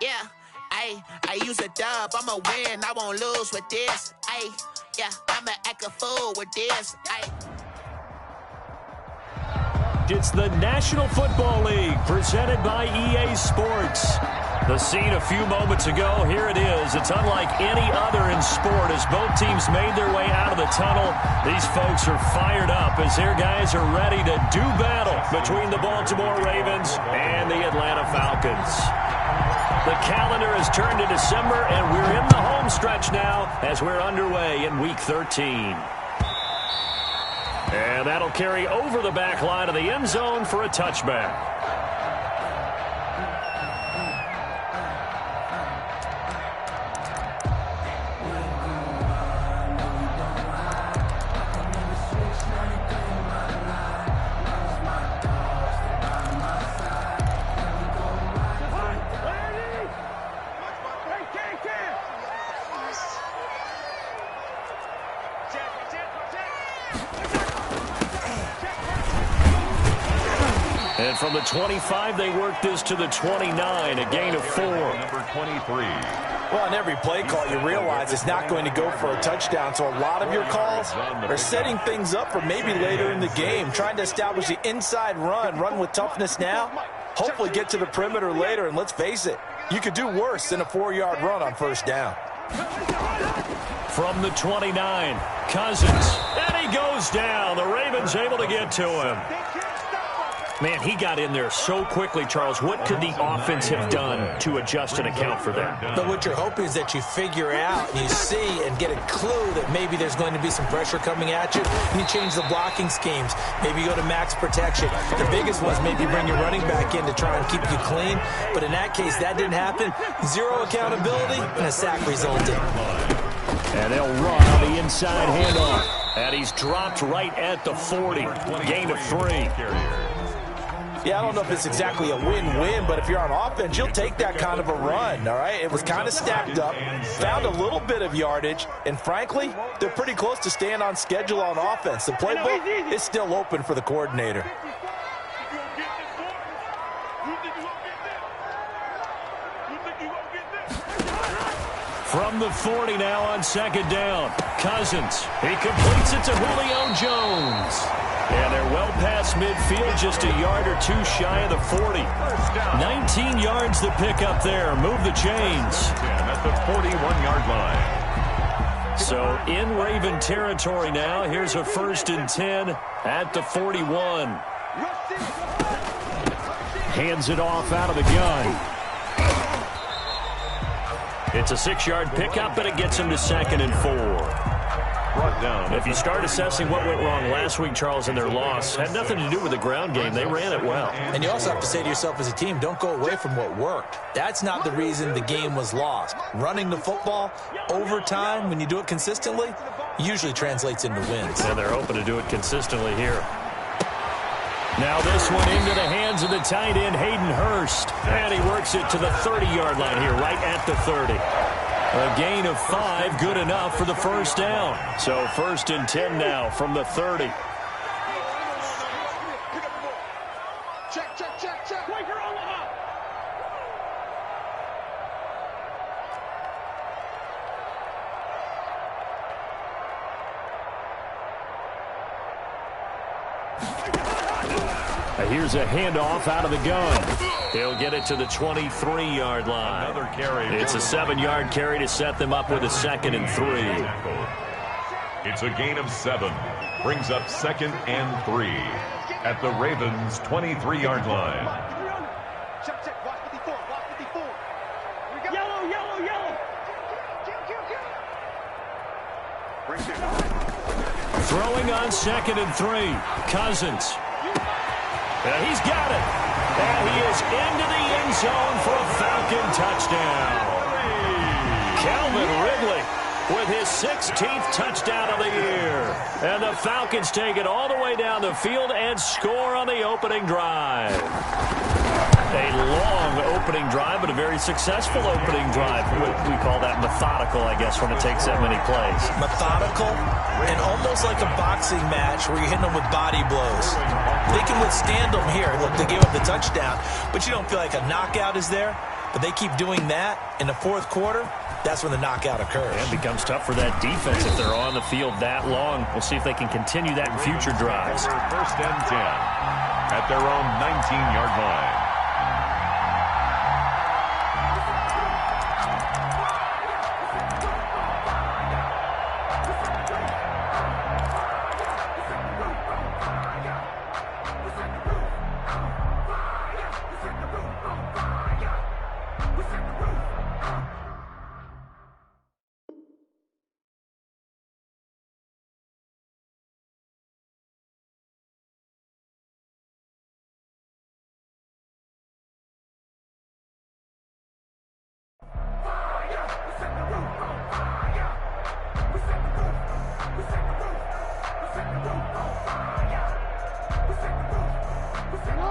Yeah, I use a dub, I'ma win, I won't lose with this. Yeah, I'ma act a fool with this. It's the National Football League presented by EA Sports. The scene a few moments ago, here it is. It's unlike any other in sport as both teams made their way out of the tunnel. These folks are fired up as their guys are ready to do battle between the Baltimore Ravens and the Atlanta Falcons. The calendar has turned to December, and we're in the home stretch now as we're underway in Week 13. And that'll carry over the back line of the end zone for a touchback. And from the 25, they work this to the 29, a gain of 4. Number 23. Well, on every play call, you realize it's not going to go for a touchdown. So a lot of your calls are setting things up for maybe later in the game, trying to establish the inside run with toughness now, hopefully get to the perimeter later. And let's face it, you could do worse than a 4-yard run on first down. From the 29, Cousins, and he goes down. The Ravens able to get to him. Man, he got in there so quickly, Charles. What could the offense have done to adjust and account for that? But what you're hoping is that you figure out and you see and get a clue that maybe there's going to be some pressure coming at you. And you change the blocking schemes. Maybe you go to max protection. The biggest was maybe bring your running back in to try and keep you clean. But in that case, that didn't happen. Zero accountability, and a sack resulted. And they'll run on the inside handoff. And he's dropped right at the 40. Gain of 3. Yeah, I don't know if it's exactly a win-win, but if you're on offense, you'll take that kind of a run, all right? It was kind of stacked up, found a little bit of yardage, and frankly, they're pretty close to staying on schedule on offense. The playbook is still open for the coordinator. From the 40 now on second down. Cousins, he completes it to Julio Jones. And they're well past midfield, just a yard or two shy of the 40. 19 yards to pick up there. Move the chains. At the 41-yard line. So in Raven territory now. Here's a 1st and 10 at the 41. Hands it off out of the gun. It's a 6-yard pickup, but it gets him to 2nd and 4. Brought down. If you start assessing what went wrong last week, Charles, in their loss, had nothing to do with the ground game. They ran it well. And you also have to say to yourself as a team, don't go away from what worked. That's not the reason the game was lost. Running the football over time, when you do it consistently, usually translates into wins. And they're hoping to do it consistently here. Now this one into the hands of the tight end, Hayden Hurst. And he works it to the 30-yard line here, right at the 30. A gain of 5, good enough for the first down. So 1st and 10 now from the 30. Check. Wait for Omaha. Here's a handoff out of the gun. They'll get it to the 23-yard line. Another carry. It's a 7-yard carry to set them up with a 2nd and 3. It's a gain of 7. Brings up 2nd and 3 at the Ravens' 23-yard line. Check. Watch 54. Yellow. Throwing on 2nd and 3. Cousins. And he's got it. And he is into the end zone for a Falcon touchdown. Calvin Ridley with his 16th touchdown of the year. And the Falcons take it all the way down the field and score on the opening drive. A long opening drive, but a very successful opening drive. We call that methodical, I guess, when it takes that many plays. Methodical and almost like a boxing match where you're hitting them with body blows. They can withstand them here. Look, they gave up the touchdown, but you don't feel like a knockout is there. but they keep doing that in the fourth quarter, that's when the knockout occurs. And it becomes tough for that defense if they're on the field that long. We'll see if they can continue that in future drives. First and 10 at their own 19-yard line.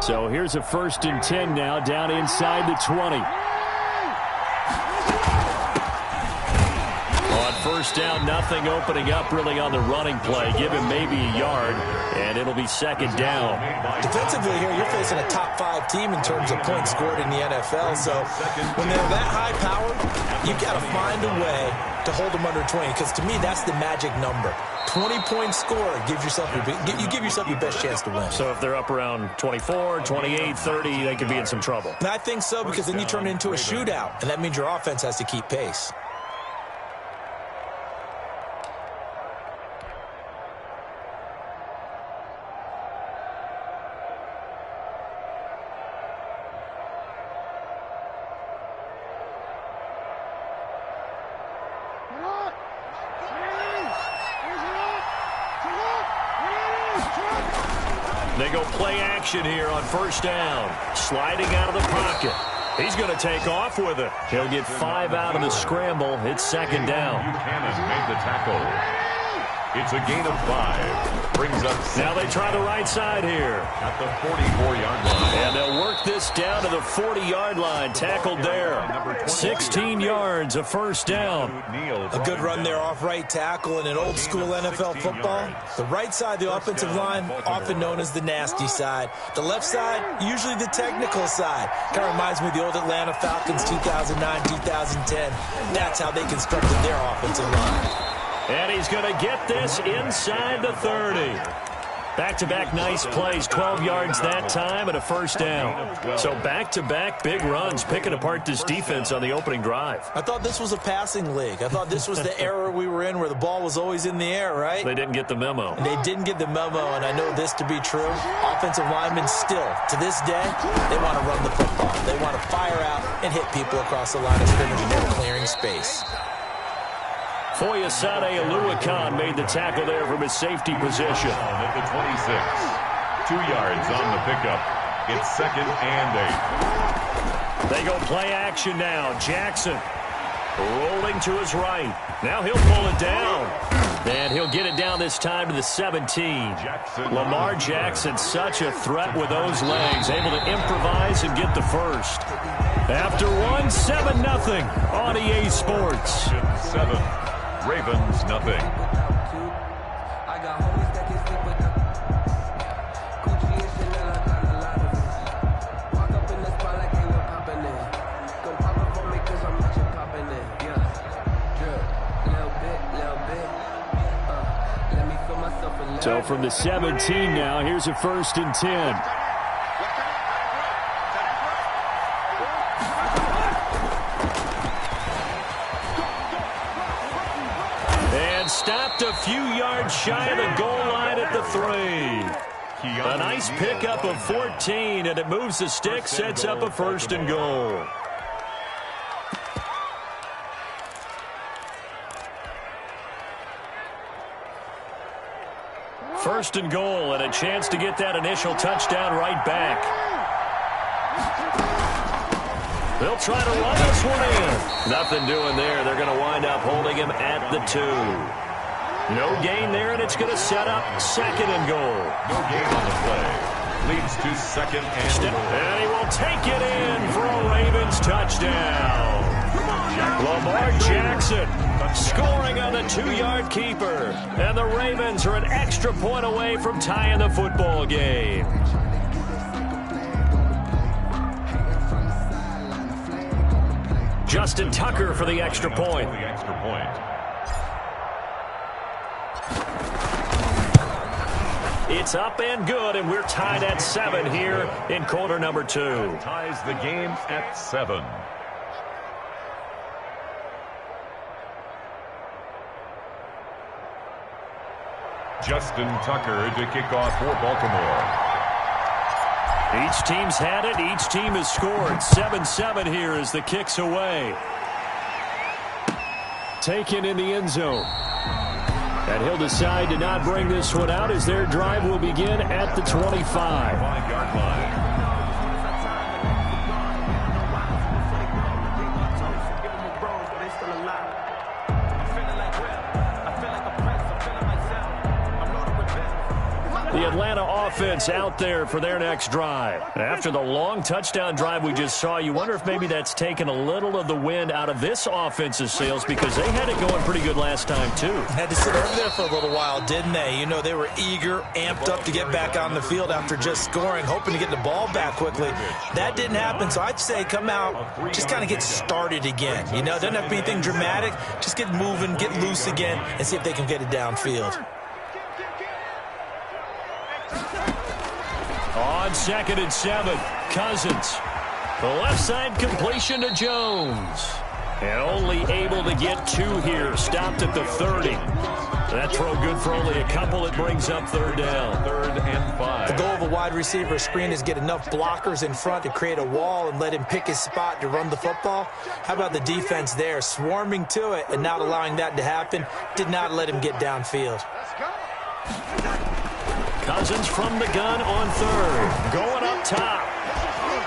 So here's a first and 10 now, down inside the 20. On first down, nothing opening up really on the running play. Give him maybe a yard, and it'll be second down. Defensively here, you're facing a top 5 team in terms of points scored in the NFL. So when they're that high powered, you got to find a way to hold them under 20, because to me, that's the magic number. 20-point score gives yourself you give yourself your best chance to win. So if they're up around 24, 28, 30, they could be in some trouble. And I think so, because then you turn it into a shootout, and that means your offense has to keep pace. They go play action here on first down. Sliding out of the pocket. He's going to take off with it. He'll get 5 out of the scramble. It's second down. Buchanan made the tackle. It's a gain of 5. Brings up now they try the right side here. At the 44-yard line. And they'll work this down to the 40-yard line. Tackled there. 16 yards, a first down. A good run there off right tackle in an old-school NFL football. The right side, the offensive line, often known as the nasty side. The left side, usually the technical side. Kind of reminds me of the old Atlanta Falcons 2009, 2010. That's how they constructed their offensive line. And he's going to get this inside the 30. Back-to-back nice plays, 12 yards that time and a first down. So back-to-back big runs, picking apart this defense on the opening drive. I thought this was a passing league. I thought this was the era we were in where the ball was always in the air, right? They didn't get the memo. And they didn't get the memo, and I know this to be true. Offensive linemen still, to this day, they want to run the football. They want to fire out and hit people across the line of scrimmage, and they're clearing space. Foyesade Aluakan made the tackle there from his safety position. At the 26. 2 yards on the pickup. It's second and 8. They go play action now. Jackson rolling to his right. Now he'll pull it down. And he'll get it down this time to the 17. Lamar Jackson, such a threat with those legs. Able to improvise and get the first. After one, 7-0 on EA Sports. 7. Ravens, nothing. So from the 17 now, here's a first and 10. Stopped a few yards shy of the goal line at the 3. A nice pickup of 14, and it moves the stick, sets up a first and goal. First and goal, and a chance to get that initial touchdown right back. They'll try to run this one in. Nothing doing there. They're going to wind up holding him at the 2. No gain there, and it's going to set up second and goal. No gain on the play. Leads to second and goal. And he will take it in for a Ravens touchdown. Lamar Jackson scoring on the 2-yard keeper. And the Ravens are an extra point away from tying the football game. Justin Tucker for the extra point. It's up and good, and we're tied at 7 here in quarter number 2. Ties the game at 7. Justin Tucker to kick off for Baltimore. Each team's had it. Each team has scored. 7-7 here as the kick's away. Taken in the end zone. And he'll decide to not bring this one out as their drive will begin at the 25. 5-yard line. The Atlanta offense out there for their next drive. After the long touchdown drive we just saw, you wonder if maybe that's taken a little of the wind out of this offense's sails because they had it going pretty good last time, too. Had to sit over there for a little while, didn't they? You know, they were eager, amped up to get back on the field after just scoring, hoping to get the ball back quickly. That didn't happen, so I'd say come out, just kind of get started again. You know, it doesn't have to be anything dramatic. Just get moving, get loose again, and see if they can get it downfield. On 2nd and 7, Cousins. The left side completion to Jones. And only able to get 2 here. Stopped at the 30. That throw good for only a couple. It brings up 3rd down. 3rd and 5. The goal of a wide receiver screen is get enough blockers in front to create a wall and let him pick his spot to run the football. How about the defense there, swarming to it and not allowing that to happen? Did not let him get downfield. Cousins from the gun on 3rd. Going up top.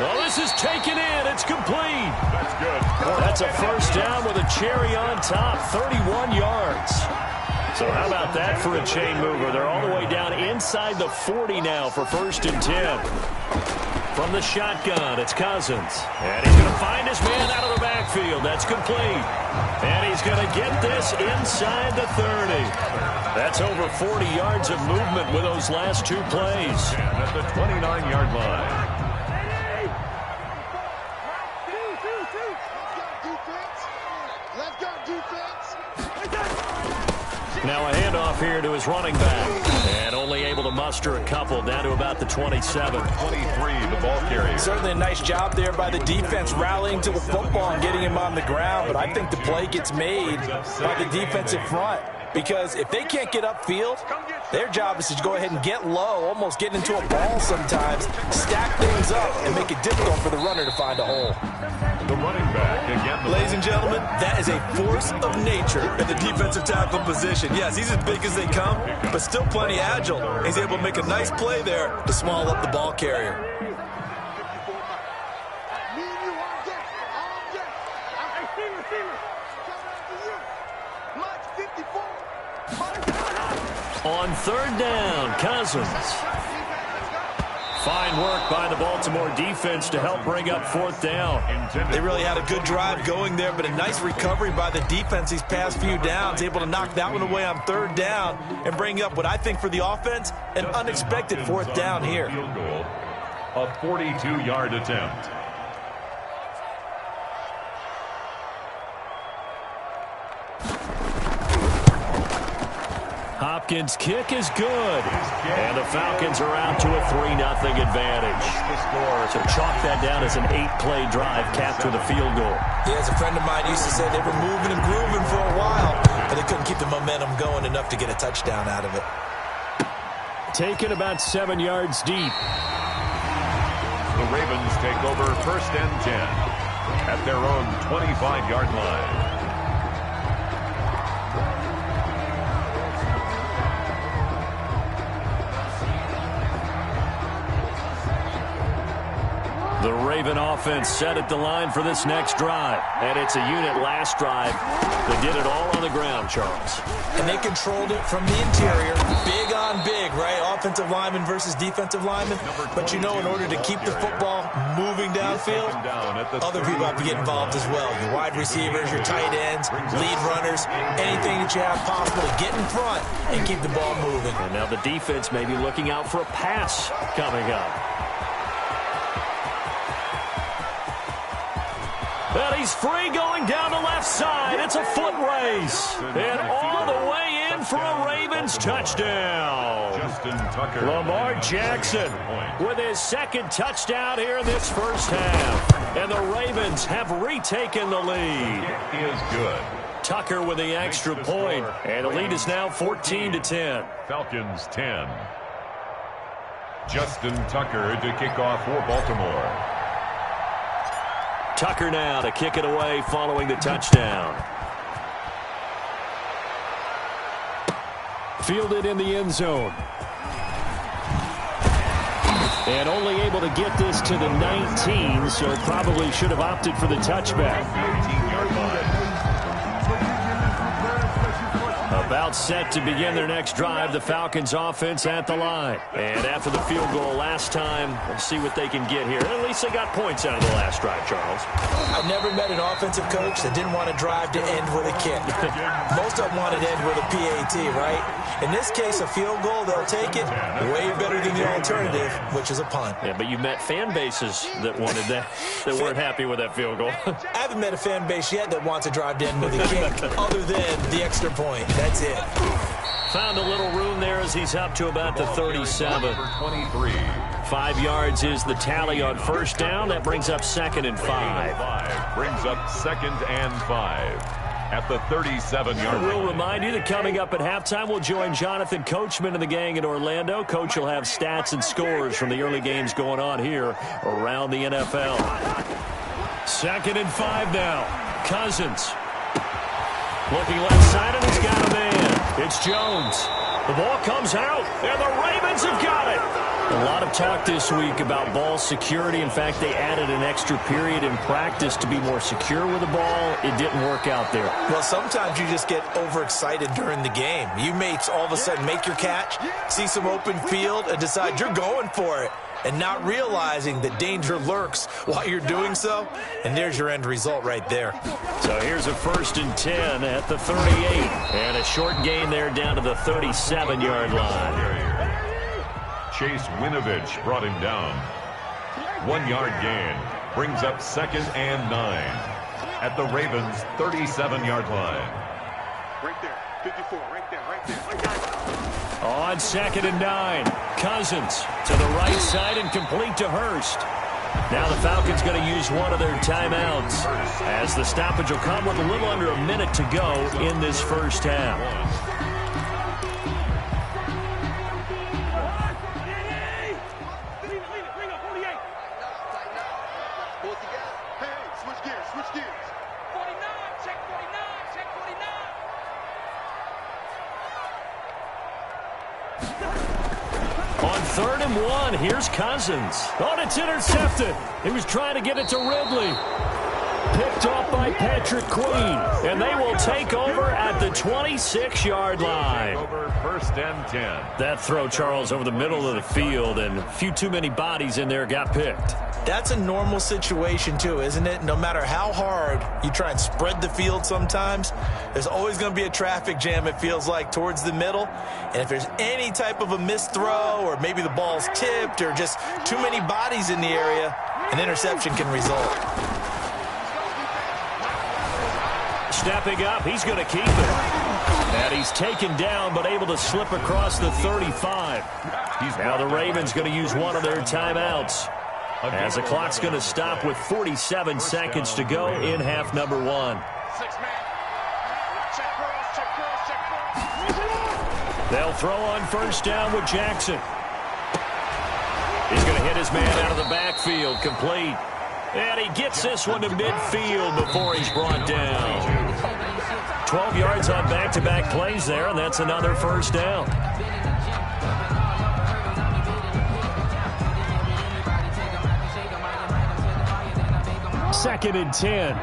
Well, this is taken in. It's complete. That's good. That's a 1st down with a cherry on top. 31 yards. So how about that for a chain mover? They're all the way down inside the 40 now for 1st and 10. From the shotgun, it's Cousins. And he's going to find his man out of the backfield. That's complete. And he's going to get this inside the 30. That's over 40 yards of movement with those last 2 plays. And at the 29-yard line. Now a handoff here to his running back. And only able to muster a couple down to about the 27. 23, the ball carrier. Certainly a nice job there by the defense rallying to the football and getting him on the ground. But I think the play gets made by the defensive front. Because if they can't get upfield, their job is to go ahead and get low, almost get into a ball sometimes, stack things up, and make it difficult for the runner to find a hole. The running back again. Ladies and gentlemen, that is a force of nature at the defensive tackle position. Yes, he's as big as they come, but still plenty agile. He's able to make a nice play there to small up the ball carrier. On 3rd down, Cousins. Fine work by the Baltimore defense to help bring up 4th down. They really had a good drive going there, but a nice recovery by the defense these past few downs, able to knock that one away on 3rd down and bring up what I think for the offense, an unexpected 4th down here. Field goal, a 42-yard attempt. Hopkins' kick is good. And the Falcons are out to a 3-0 advantage. So chalk that down as an 8-play drive capped with a field goal. Yeah, as a friend of mine used to say, they were moving and grooving for a while, but they couldn't keep the momentum going enough to get a touchdown out of it. Taken about 7 yards deep. The Ravens take over 1st and 10 at their own 25-yard line. The Raven offense set at the line for this next drive. And it's a unit last drive that did it all on the ground, Charles. And they controlled it from the interior. Big on big, right? Offensive lineman versus defensive lineman. But you know, in order to keep the football moving downfield, other people have to get involved as well. Your wide receivers, your tight ends, lead runners, anything that you have possible to get in front and keep the ball moving. And now the defense may be looking out for a pass coming up. And he's free going down the left side. It's a foot race. And all the way in for a Ravens touchdown. Lamar Jackson with his second touchdown here in this first half. And the Ravens have retaken the lead. It is good. Tucker with the extra point. And the lead is now 14-10. Falcons 10. Justin Tucker to kick off for Baltimore. Tucker now to kick it away following the touchdown. Fielded in the end zone. And only able to get this to the 19, so probably should have opted for the touchback. 19-yard line. About set to begin their next drive, the Falcons offense at the line. And after the field goal last time, we'll see what they can get here. At least they got points out of the last drive, Charles. I've never met an offensive coach that didn't want to drive to end with a kick. Most of them wanted to end with a PAT, right? In this case, a field goal, they'll take it way better than the alternative, which is a punt. Yeah, but you met fan bases that wanted that, that weren't happy with that field goal. I haven't met a fan base yet that wants to drive to end with a kick other than the extra point. That's it. Found a little room there as he's up to about the 37. 23. 5 yards is the tally on first down. That brings up 2nd and 5. Brings up 2nd and 5 at the 37-yard line. We'll remind you that coming up at halftime, we'll join Jonathan Coachman and the gang in Orlando. Coach will have stats and scores from the early games going on here around the NFL. 2nd and 5 now. Cousins. Looking left side, and he's got a man. It's Jones. The ball comes out, and the Ravens have got it. A lot of talk this week about ball security. In fact, they added an extra period in practice to be more secure with the ball. It didn't work out there. Well, sometimes you just get overexcited during the game. You may all of a sudden make your catch, see some open field, and decide you're going for it, and not realizing that danger lurks while you're doing so. And there's your end result right there. So here's a 1st and 10 at the 38. And a short gain there down to the 37-yard line. Chase Winovich brought him down. 1-yard gain. Brings up 2nd and 9 at the Ravens' 37-yard line. Right there. 54. Right there. Right there. On 2nd and 9. Cousins to the right side and complete to Hurst. Now the Falcons going to use one of their timeouts as the stoppage will come with a little under a minute to go in this first half. On 3rd and 1, here's Cousins. Oh, it's intercepted. He was trying to get it to Ridley. Picked off by Patrick Queen. And they will take over at the 26-yard line. Over 1st and 10. That throw, Charles, over the middle of the field, and a few too many bodies in there got picked. That's a normal situation, too, isn't it? No matter how hard you try and spread the field sometimes, there's always going to be a traffic jam, it feels like, towards the middle. And if there's any type of a missed throw or maybe the ball's tipped or just too many bodies in the area, an interception can result. Stepping up, he's going to keep it. And he's taken down but able to slip across the 35. Now the Ravens going to use one of their timeouts, as the clock's going to stop with 47 seconds to go in half number 1. 6-man. Check cross. They'll throw on 1st down with Jackson. He's going to hit his man out of the backfield, complete. And he gets this one to midfield before he's brought down. 12 yards on back-to-back plays there, and that's another 1st down. Second and 10.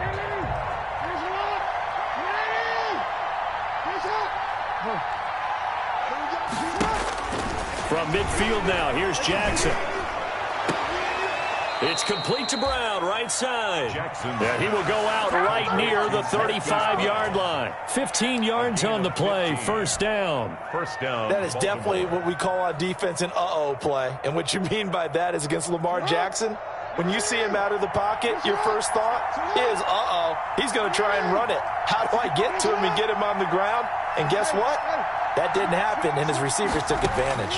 From midfield now, here's Jackson. It's complete to Brown, right side. Yeah, he will go out right near the 35-yard line. 15 yards on the play, 1st down. That is definitely what we call on defense an uh-oh play. And what you mean by that is against Lamar Jackson, When you see him out of the pocket, your first thought is, uh-oh, he's going to try and run it. How do I get to him and get him on the ground? And guess what? That didn't happen, and his receivers took advantage.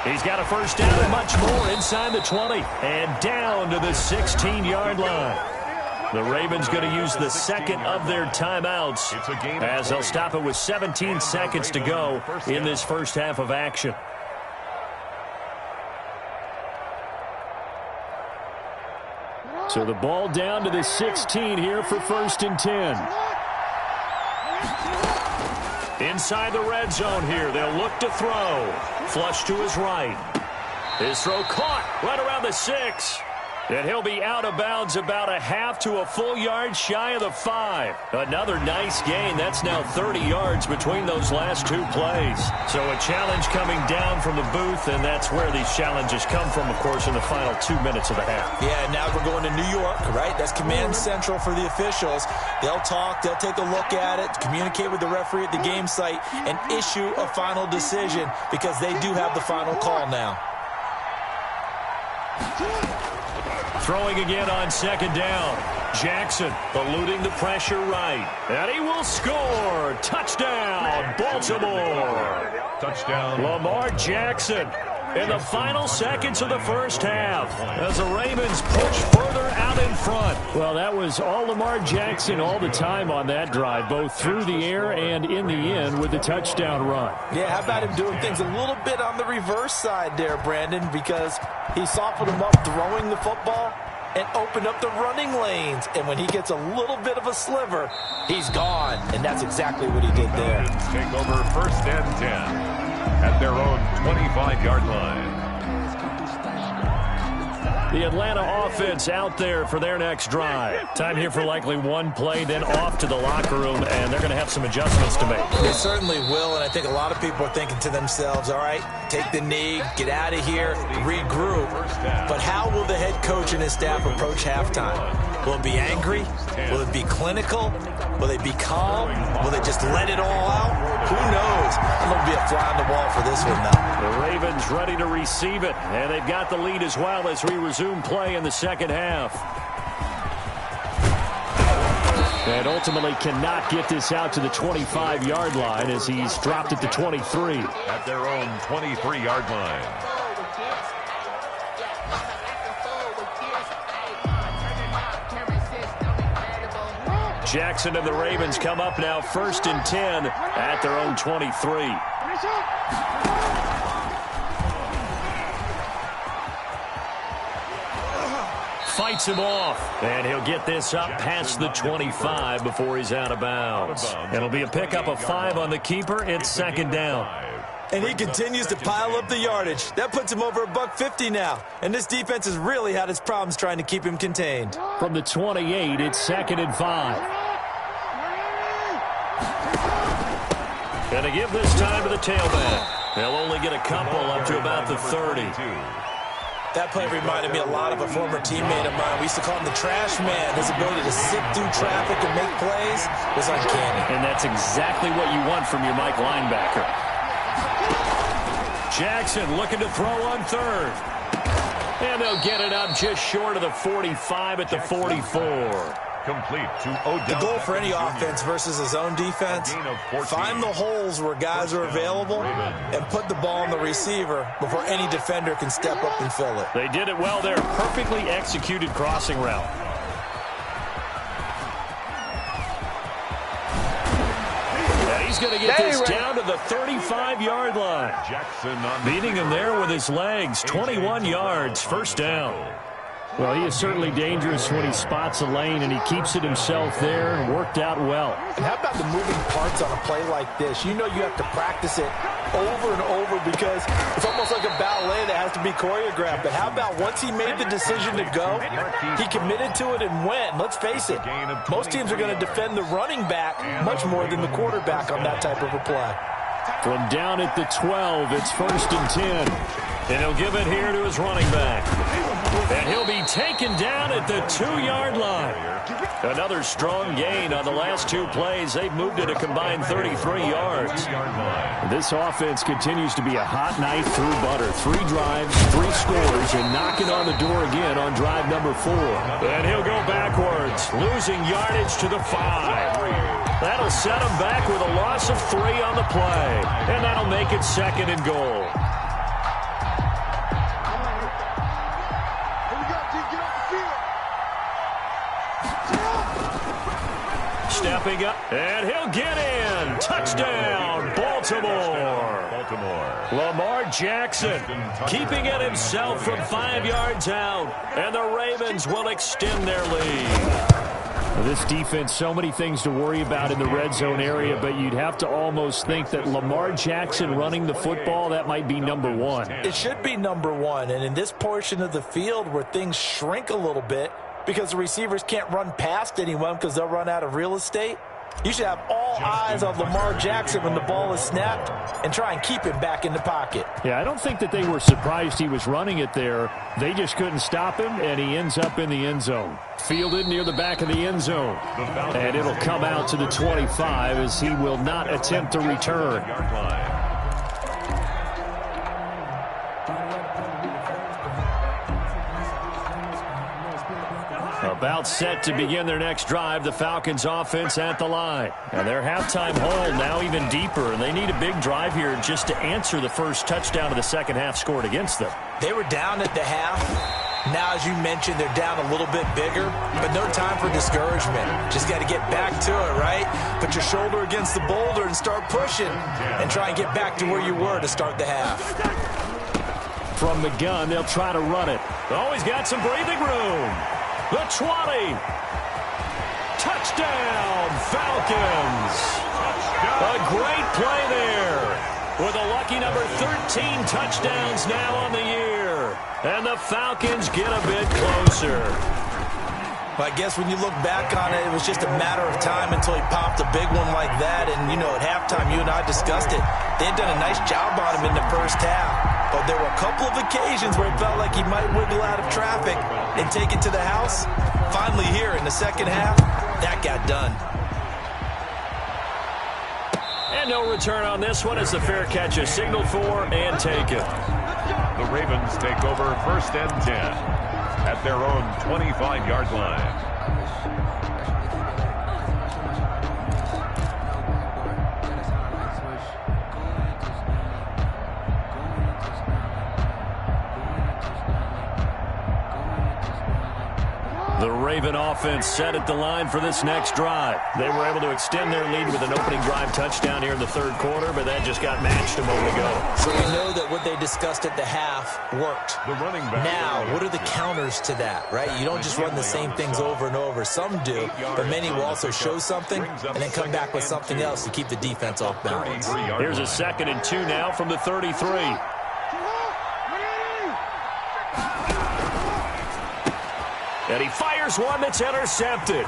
He's got a first down and much more inside the 20 and down to the 16-yard line. The Ravens going to use the second of their timeouts as they'll stop it with 17 seconds to go in this first half of action. So the ball down to the 16 here for 1st and 10. Inside the red zone here. They'll look to throw. Flush to his right. His throw caught right around the 6. And he'll be out of bounds about a half to a full yard shy of the 5. Another nice gain. That's now 30 yards between those last two plays. So a challenge coming down from the booth, and that's where these challenges come from, of course, in the final 2 minutes of the half. Yeah, now we're going to New York, right? That's command central for the officials. They'll talk, they'll take a look at it, communicate with the referee at the game site, and issue a final decision because they do have the final call now. Throwing again on 2nd down. Jackson eluding the pressure right. And he will score. Touchdown, Baltimore. Touchdown. Lamar Jackson in the final seconds of the first half as the Ravens push further out in front. Well, that was all Lamar Jackson all the time on that drive, both through the air and in the end with the touchdown run. Yeah, how about him doing things a little bit on the reverse side there, Brandon, because he softened him up throwing the football and opened up the running lanes. And when he gets a little bit of a sliver, he's gone. And that's exactly what he did there. Take over 1st and 10 at their own 25-yard line. The Atlanta offense out there for their next drive. Time here for likely one play, then off to the locker room, and they're going to have some adjustments to make. They certainly will, and I think a lot of people are thinking to themselves, all right, take the knee, get out of here, regroup. But how will the head coach and his staff approach halftime? Will it be angry? Will it be clinical? Will they be calm? Will they just let it all out? Who knows? I'm going to be a fly on the wall for this one, though. The Ravens ready to receive it, and they've got the lead as well as we resume play in the second half. And ultimately cannot get this out to the 25-yard line as he's dropped it to 23. At their own 23-yard line. Jackson and the Ravens come up now 1st and 10 at their own 23. Fights him off, and he'll get this up past the 25 before he's out of bounds. It'll be a pickup of 5 on the keeper. It's 2nd down. And he continues to pile up the yardage. That puts him over $150 now. And this defense has really had its problems trying to keep him contained. From the 28, it's 2nd and 5. And to give this time to the tailback. They'll only get a couple up to about the 30. That play reminded me a lot of a former teammate of mine. We used to call him the trash man. His ability to sit through traffic and make plays was uncanny. And that's exactly what you want from your Mike linebacker. Jackson looking to throw on 3rd. And they'll get it up just short of the 45 at the 44. Complete to Odell. The goal for any offense versus his own defense, find the holes where guys are available and put the ball on the receiver before any defender can step up and fill it. They did it well there. Perfectly executed crossing route. And he's going to get this down to the 35-yard line. Jackson beating him there with his legs. 21 yards, 1st down. Well, he is certainly dangerous when he spots a lane, and he keeps it himself there and worked out well. And how about the moving parts on a play like this? You know you have to practice it over and over because it's almost like a ballet that has to be choreographed. But how about once he made the decision to go, he committed to it and went. Let's face it, most teams are going to defend the running back much more than the quarterback on that type of a play. From down at the 12, it's 1st and 10. And he'll give it here to his running back. And he'll be taken down at the 2-yard line. Another strong gain on the last 2 plays. They've moved it a combined 33 yards. This offense continues to be a hot knife through butter. 3 drives, 3 scores, and knocking on the door again on drive number 4. And he'll go backwards, losing yardage to the 5. That'll set him back with a loss of 3 on the play. And that'll make it 2nd and goal. Stepping up, and he'll get in. Touchdown, Baltimore. Lamar Jackson keeping it himself from 5 yards out. And the Ravens will extend their lead. This defense, so many things to worry about in the red zone area, but you'd have to almost think that Lamar Jackson running the football, that might be number 1. It should be number 1, and in this portion of the field where things shrink a little bit because the receivers can't run past anyone because they'll run out of real estate, you should have all eyes on Lamar Jackson when the ball is snapped and try and keep him back in the pocket. Yeah, I don't think that they were surprised he was running it there. They just couldn't stop him, and he ends up in the end zone. Fielded near the back of the end zone. And it'll come out to the 25 as he will not attempt to return. About set to begin their next drive, the Falcons offense at the line. And their halftime hole now even deeper, and they need a big drive here just to answer the first touchdown of the second half scored against them. They were down at the half. Now, as you mentioned, they're down a little bit bigger, but no time for discouragement. Just got to get back to it, right? Put your shoulder against the boulder and start pushing and try and get back to where you were to start the half. From the gun, they'll try to run it. Always got some breathing room. The 20. Touchdown, Falcons. A great play there. With a lucky number 13 touchdowns now on the year. And the Falcons get a bit closer. Well, I guess when you look back on it, it was just a matter of time until he popped a big one like that. And, you know, at halftime, you and I discussed it. They had done a nice job on him in the first half. But there were a couple of occasions where it felt like he might wiggle out of traffic and take it to the house. Finally here in the second half, that got done. And no return on this one as the fair catch is signaled for and taken. The Ravens take over 1st and 10 at their own 25-yard line. The Raven offense set at the line for this next drive. They were able to extend their lead with an opening drive touchdown here in the 3rd quarter, but that just got matched a moment ago. So we know that what they discussed at the half worked. The running back. Now, what are the counters to that, right? You don't just run the same things over and over. Some do, but many will also show something and then come back with something else to keep the defense off balance. Here's a 2nd and 2 now from the 33. And he fires one that's intercepted.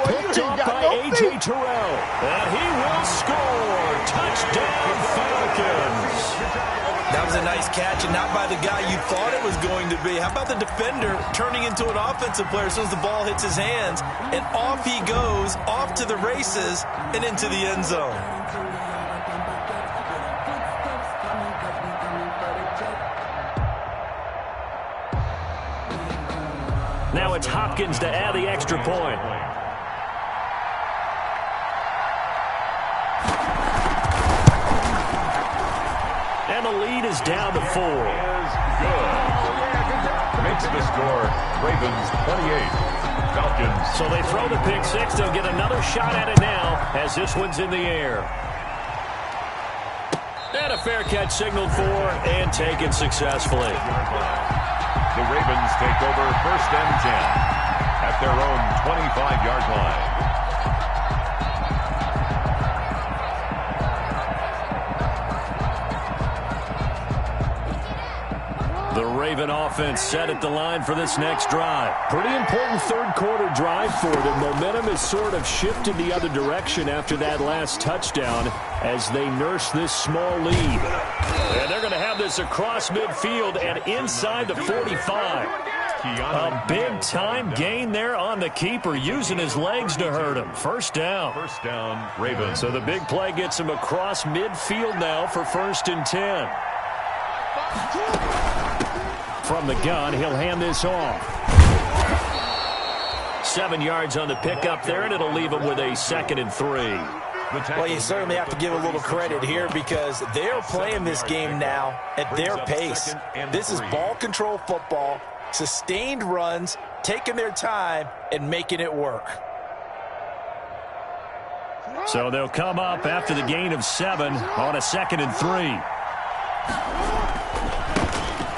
Picked up by A.J. Terrell. And he will score. Touchdown, Falcons. That was a nice catch, and not by the guy you thought it was going to be. How about the defender turning into an offensive player as soon as the ball hits his hands? And off he goes, off to the races, and into the end zone. Now it's Hopkins to add the extra point. And the lead is down to 4. Is good. Makes the score Ravens 28. Falcons. So they throw the pick 6. They'll get another shot at it now as this one's in the air. And a fair catch signaled for and taken successfully. The Ravens take over 1st and 10 at their own 25-yard line. The Raven offense set at the line for this next drive. Pretty important third-quarter drive for them. Momentum has sort of shifted the other direction after that last touchdown as they nurse this small lead. And they're going to have this across midfield and inside the 45. A big-time gain there on the keeper, using his legs to hurt him. First down. First down, Ravens. So the big play gets him across midfield now for 1st and 10. From the gun, he'll hand this off. 7 yards on the pickup there, and it'll leave him with a 2nd and 3. Well, you certainly have to give a little credit here because they're playing this game now at their pace. This is ball control football, sustained runs, taking their time, and making it work. So they'll come up after the gain of 7 on a 2nd and 3.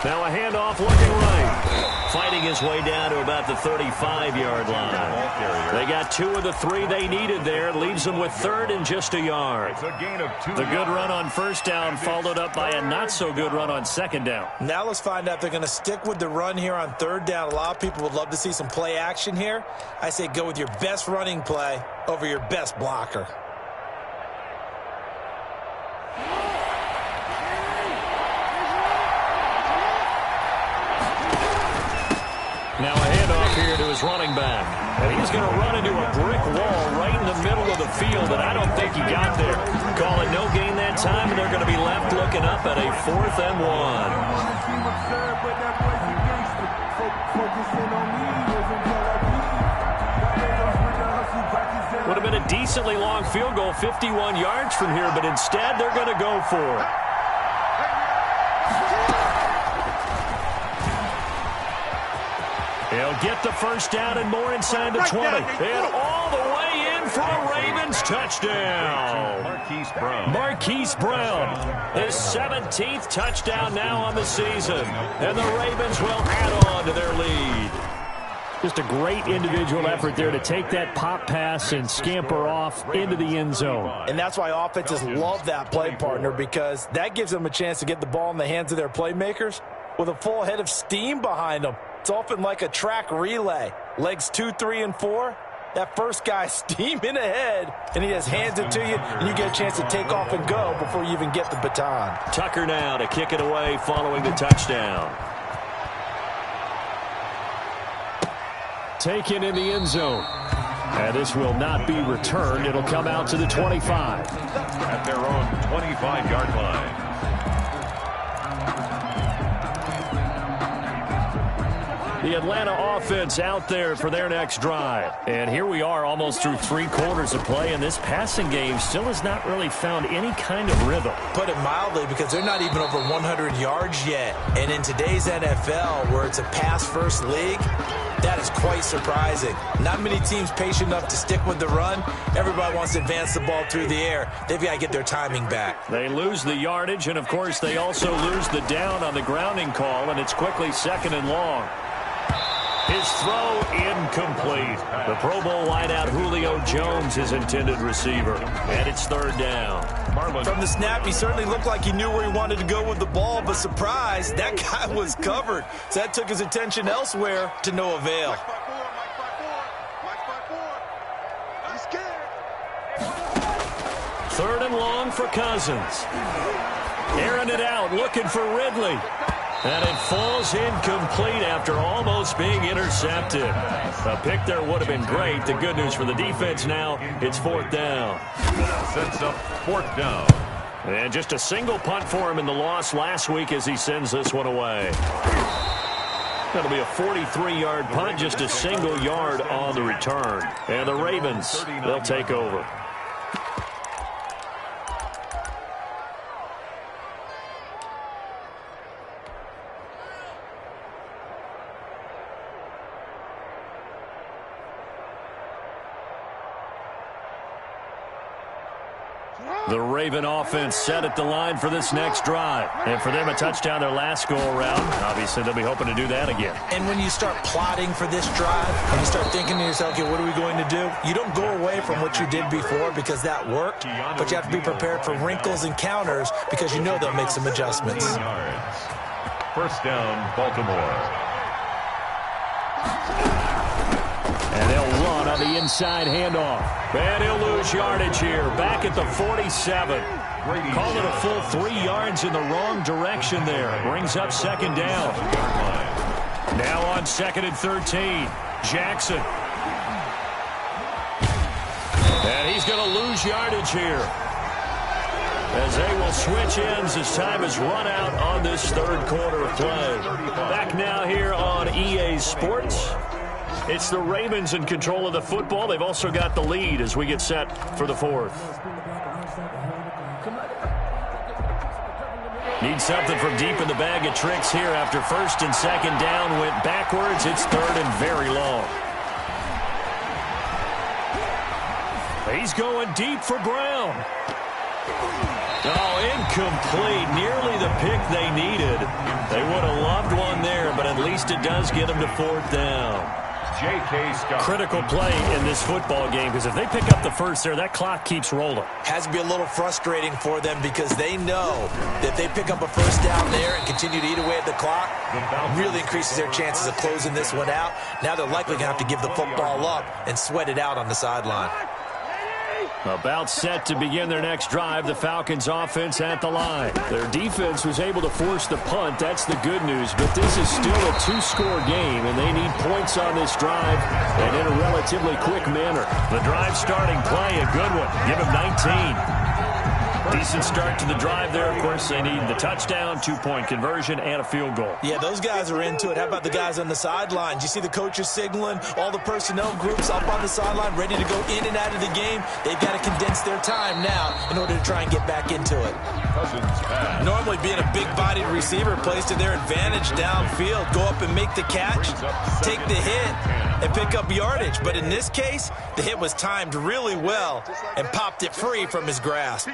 Now a handoff looking right. Fighting his way down to about the 35-yard line. They got 2 of the 3 they needed there. Leaves them with 3rd and just a yard. It's a gain of 2 The good run on 1st down followed up by a not-so-good run on 2nd down. Now let's find out if they're going to stick with the run here on 3rd down. A lot of people would love to see some play action here. I say go with your best running play over your best blocker. Now a handoff here to his running back. And he's going to run into a brick wall right in the middle of the field, and I don't think he got there. Call it no gain that time, and they're going to be left looking up at a 4th and 1. Would have been a decently long field goal, 51 yards from here, but instead they're going to go for it. He'll get the 1st down and more inside the 20. And all the way in for a Ravens touchdown. Marquise Brown. His 17th touchdown now on the season. And the Ravens will add on to their lead. Just a great individual effort there to take that pop pass and scamper off into the end zone. And that's why offenses love that play, partner, because that gives them a chance to get the ball in the hands of their playmakers with a full head of steam behind them. It's often like a track relay. Legs 2, 3, and 4. That first guy steaming ahead, and he just hands it to you, and you get a chance to take off and go before you even get the baton. Tucker now to kick it away following the touchdown. Taken in the end zone. And this will not be returned. It'll come out to the 25. At their own 25-yard line. The Atlanta offense out there for their next drive. And here we are almost through 3 quarters of play, and this passing game still has not really found any kind of rhythm. Put it mildly, because they're not even over 100 yards yet. And in today's NFL, where it's a pass-first league, that is quite surprising. Not many teams patient enough to stick with the run. Everybody wants to advance the ball through the air. They've got to get their timing back. They lose the yardage, and, of course, they also lose the down on the grounding call, and it's quickly 2nd and long. His throw incomplete. The Pro Bowl wideout Julio Jones, his intended receiver. And it's 3rd down. From the snap, he certainly looked like he knew where he wanted to go with the ball, but surprise, that guy was covered. So that took his attention elsewhere to no avail. Third and long for Cousins. Airing it out, looking for Ridley. And it falls incomplete after almost being intercepted. A pick there would have been great. The good news for the defense now, it's 4th down. Sets up 4th down. And just a single punt for him in the loss last week as he sends this one away. That'll be a 43-yard punt, just a single yard on the return. And the Ravens, they'll take over. The Raven offense set at the line for this next drive. And for them, a touchdown their last go-around. Obviously, they'll be hoping to do that again. And when you start plotting for this drive, and you start thinking to yourself, okay, what are we going to do? You don't go away from what you did before because that worked, but you have to be prepared for wrinkles and counters because you know they'll make some adjustments. First down, Baltimore. And they'll run on the inside handoff. And he'll lose yardage here. Back at the 47. Call it a full 3 yards in the wrong direction there. Brings up second down. Now on 2nd and 13. Jackson. And he's going to lose yardage here, as they will switch ends as time is run out on this third quarter of play. Back now here on EA Sports. It's the Ravens in control of the football. They've also got the lead as we get set for the fourth. Need something from deep in the bag of tricks here after first and second down went backwards. It's third and very long. He's going deep for Brown. Oh, incomplete. Nearly the pick they needed. They would have loved one there, but at least it does get them to fourth down. J.K. Scott. Critical play in this football game, because if they pick up the first there, that clock keeps rolling. Has to be a little frustrating for them because they know that if they pick up a first down there and continue to eat away at the clock, really increases their chances of closing this one out. Now they're likely going to have to give the football up and sweat it out on the sideline. About set to begin their next drive, the Falcons offense at the line. Their defense was able to force the punt. That's the good news, but this is still a 2-score game, and they need points on this drive and in a relatively quick manner. The drive starting play, a good one. Give them 19. Decent start to the drive there. Of course, they need the touchdown, 2-point conversion, and a field goal. Yeah, those guys are into it. How about the guys on the sidelines? You see the coaches signaling, all the personnel groups up on the sideline ready to go in and out of the game. They've got to condense their time now in order to try and get back into it. Normally being a big-bodied receiver plays to their advantage downfield. Go up and make the catch, take the hit, and pick up yardage. But in this case, the hit was timed really well and popped it free from his grasp.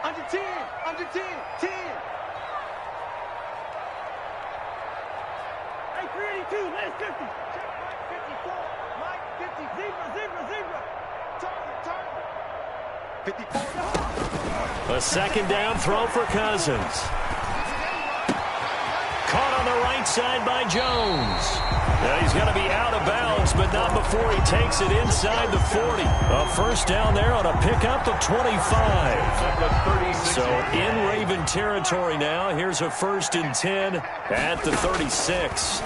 Under 10, under 10, 10. Hey, 382, last 50. 54, Mike, 50, zebra. Target. 54. A second down throw for Cousins. Caught on the right side by Jones. Now he's going to be out of bounds, but not before he takes it inside the 40. A first down there on a pickup of 25. So in Raven territory now. Here's a 1st and 10 at the 36.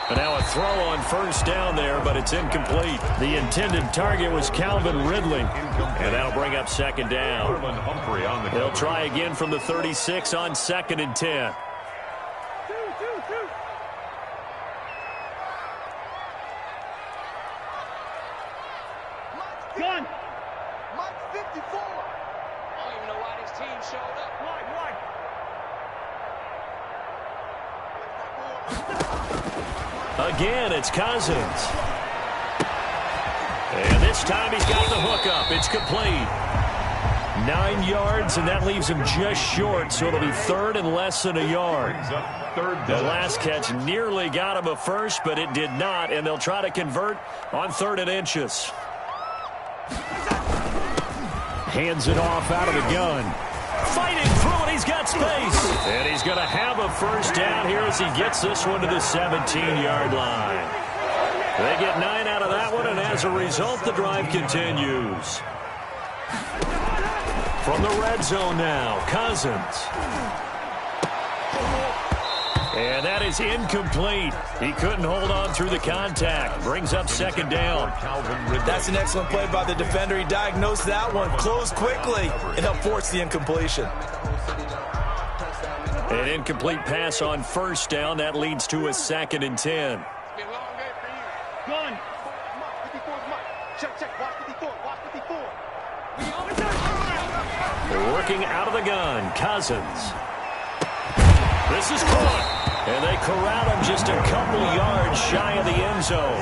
And now a throw on first down there, but it's incomplete. The intended target was Calvin Ridley, and that'll bring up second down. They'll try again from the 36 on 2nd and 10. Gun. Mike 54. I don't even know why this team showed up. Why? Again, it's Cousins. And this time he's got the hook up. It's complete. 9 yards, and that leaves him just short, so it'll be third and less than a yard. The last catch nearly got him a first, but it did not, and they'll try to convert on 3rd and inches. Hands it off out of the gun. Fighting through it, he's got space. And he's going to have a first down here as he gets this one to the 17-yard line. They get 9 out of that one, and as a result, the drive continues. From the red zone now, Cousins. And that is incomplete. He couldn't hold on through the contact. Brings up second down. That's an excellent play by the defender. He diagnosed that one, closed quickly, and helped force the incompletion. An incomplete pass on first down. That leads to a 2nd and 10. Gun. 54 is Mike. Check. Watch 54. Watch 54. They're working out of the gun. Cousins. This is caught. And they corral him just a couple yards shy of the end zone.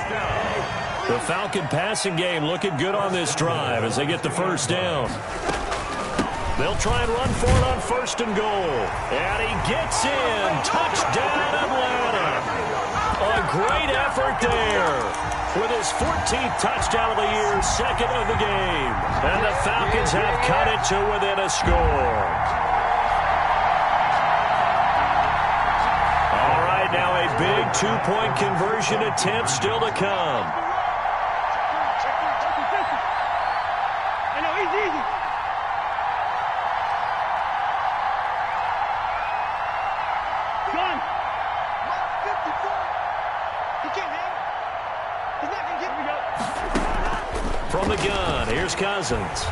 The Falcon passing game looking good on this drive as they get the first down. They'll try and run for it on 1st and goal. And he gets in. Touchdown, Atlanta. A great effort there. With his 14th touchdown of the year, 2nd of the game. And the Falcons have cut it to within a score. All right, now a big two-point conversion attempt still to come. I know, easy. Gun. 54. He can't hang. He's not going to get me up. From the gun, here's Cousins.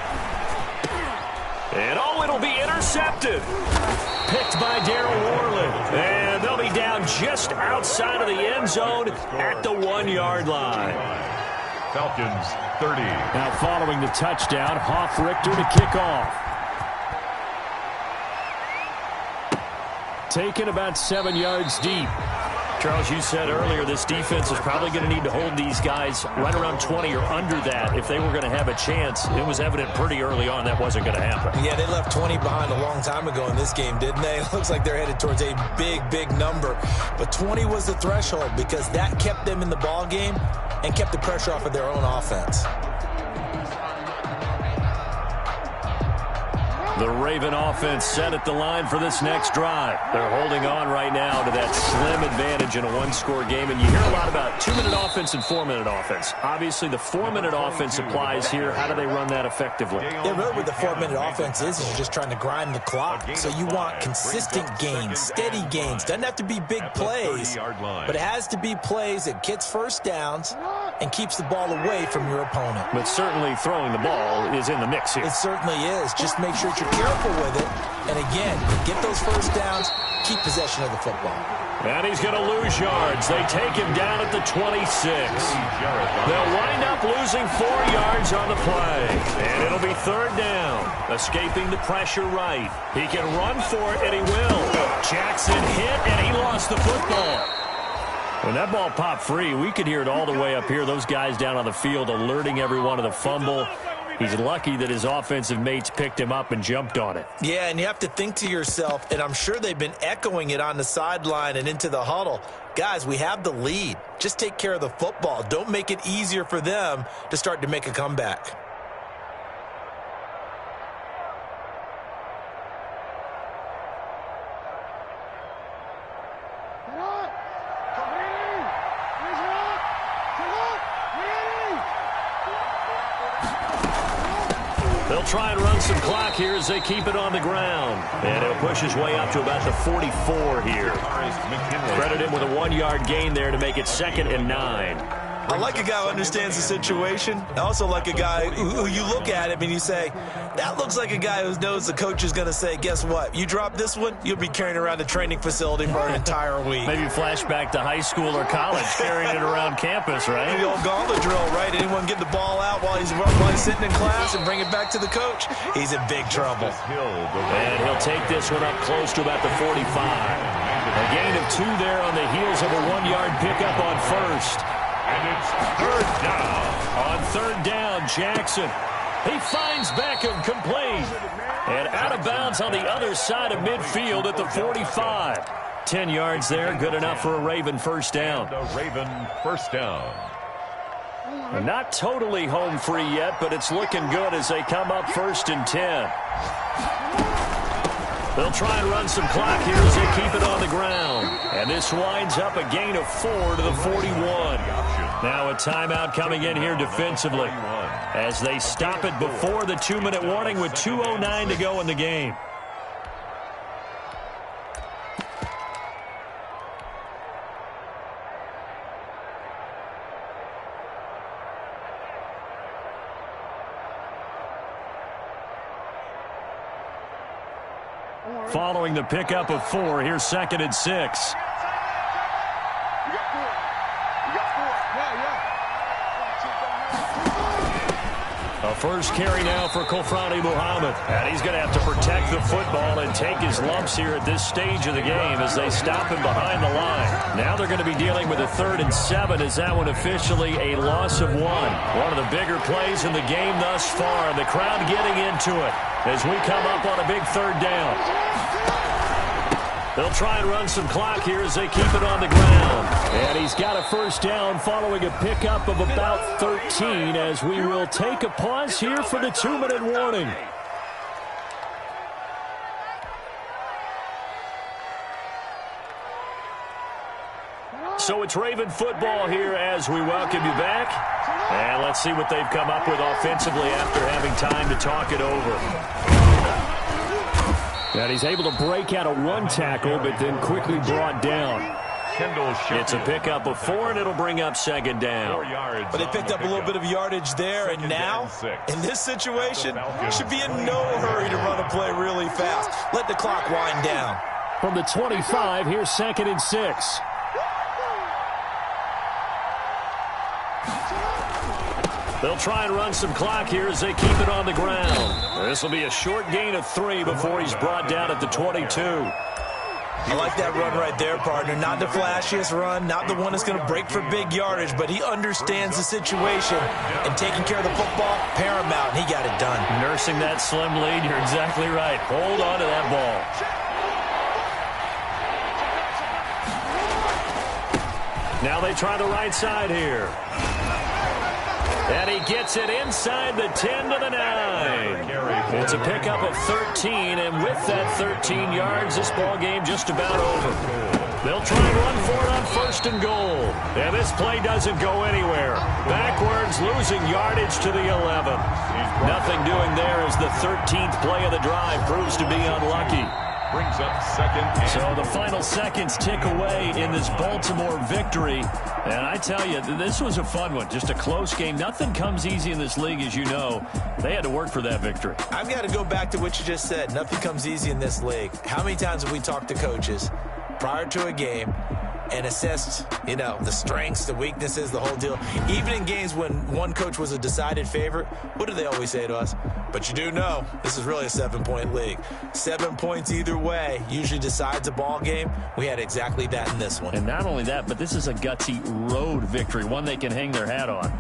And it'll be intercepted. Picked by Darryl Worley. And they'll be down just outside of the end zone at the 1-yard line. Falcons 30. Now following the touchdown, Richter to kick off. Taken about 7 yards deep. Charles, you said earlier this defense is probably going to need to hold these guys right around 20 or under that if they were going to have a chance. It was evident pretty early on that wasn't going to happen. Yeah, they left 20 behind a long time ago in this game, didn't they? It looks like they're headed towards a big number. But 20 was the threshold because that kept them in the ball game and kept the pressure off of their own offense. The Raven offense set at the line for this next drive. They're holding on right now to that slim advantage in a one-score game. And you hear a lot about 2-minute offense and 4-minute offense. Obviously, the 4-minute offense applies here. How do they run that effectively? Yeah, really what the 4-minute offense is you're just trying to grind the clock. So you want consistent gains, steady gains. Doesn't have to be big plays, but it has to be plays that gets first downs and keeps the ball away from your opponent. But certainly throwing the ball is in the mix here. It certainly is. Just make sure you're careful with it. And again, get those first downs, keep possession of the football. And he's going to lose yards. They take him down at the 26. They'll wind up losing 4 yards on the play. And it'll be 3rd down. Escaping the pressure right. He can run for it, and he will. Jackson hit, and he lost the football. When that ball popped free, we could hear it all the way up here. Those guys down on the field alerting everyone of the fumble. He's lucky that his offensive mates picked him up and jumped on it. Yeah, and you have to think to yourself, and I'm sure they've been echoing it on the sideline and into the huddle. Guys, we have the lead. Just take care of the football. Don't make it easier for them to start to make a comeback. They'll try and run some clock here as they keep it on the ground. And he'll push his way up to about the 44 here. Credit him with a 1-yard gain there to make it 2nd and 9. I like a guy who understands the situation. I also like a guy who you look at him and you say, that looks like a guy who knows the coach is going to say, guess what? You drop this one, you'll be carrying around the training facility for an entire week. Maybe flashback to high school or college, carrying it around campus, right? The old gauntlet drill, right? Anyone get the ball out while he's sitting in class and bring it back to the coach? He's in big trouble. And he'll take this one up close to about the 45. A gain of 2 there on the heels of a 1-yard pickup on first. And it's 3rd down. On 3rd down, Jackson. He finds Beckham complete. And out of bounds on the other side of midfield at the 45. 10 yards there, good enough for a Raven first down. A Raven first down. Not totally home free yet, but it's looking good as they come up 1st and 10. They'll try and run some clock here as they keep it on the ground. And this winds up a gain of 4 to the 41. Now a timeout coming in here defensively as they stop it before the 2-minute warning with 2:09 to go in the game. Following the pickup of 4, here's 2nd and 6. A first carry now for Kofrani Muhammad. And he's going to have to protect the football and take his lumps here at this stage of the game as they stop him behind the line. Now they're going to be dealing with a 3rd and 7 as that one officially a loss of 1. One of the bigger plays in the game thus far. And the crowd getting into it as we come up on a big 3rd down. They'll try and run some clock here as they keep it on the ground. And he's got a first down following a pickup of about 13 as we will take a pause here for the 2-minute warning. So it's Raven football here as we welcome you back. And let's see what they've come up with offensively after having time to talk it over. And he's able to break out of one tackle, but then quickly brought down. It's a pickup of 4, and it'll bring up second down. But they picked up a little bit of yardage there, and now, in this situation, should be in no hurry to run a play really fast. Let the clock wind down. From the 25, here's 2nd and 6. They'll try and run some clock here as they keep it on the ground. This will be a short gain of 3 before he's brought down at the 22. I like that run right there, partner. Not the flashiest run, not the one that's going to break for big yardage, but he understands the situation, and taking care of the football, paramount, and he got it done. Nursing that slim lead, you're exactly right. Hold on to that ball. Now they try the right side here. And he gets it inside the 10 to the 9. It's a pickup of 13, and with that 13 yards, this ball game just about over. They'll try and run for it on 1st and goal. And this play doesn't go anywhere. Backwards, losing yardage to the 11. Nothing doing there as the 13th play of the drive proves to be unlucky. Brings up 2nd. So the final seconds tick away in this Baltimore victory. And I tell you, this was a fun one. Just a close game. Nothing comes easy in this league, as you know. They had to work for that victory. I've got to go back to what you just said. Nothing comes easy in this league. How many times have we talked to coaches prior to a game and assessed, the strengths, the weaknesses, the whole deal? Even in games when one coach was a decided favorite, what do they always say to us? But you do know this is really a 7-point league. 7 points either way usually decides a ball game. We had exactly that in this one. And not only that, but this is a gutsy road victory, one they can hang their hat on.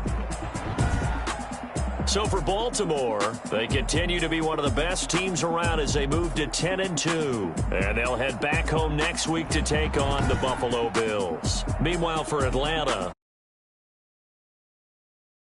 So for Baltimore, they continue to be one of the best teams around as they move to 10-2. And they'll head back home next week to take on the Buffalo Bills. Meanwhile, for Atlanta,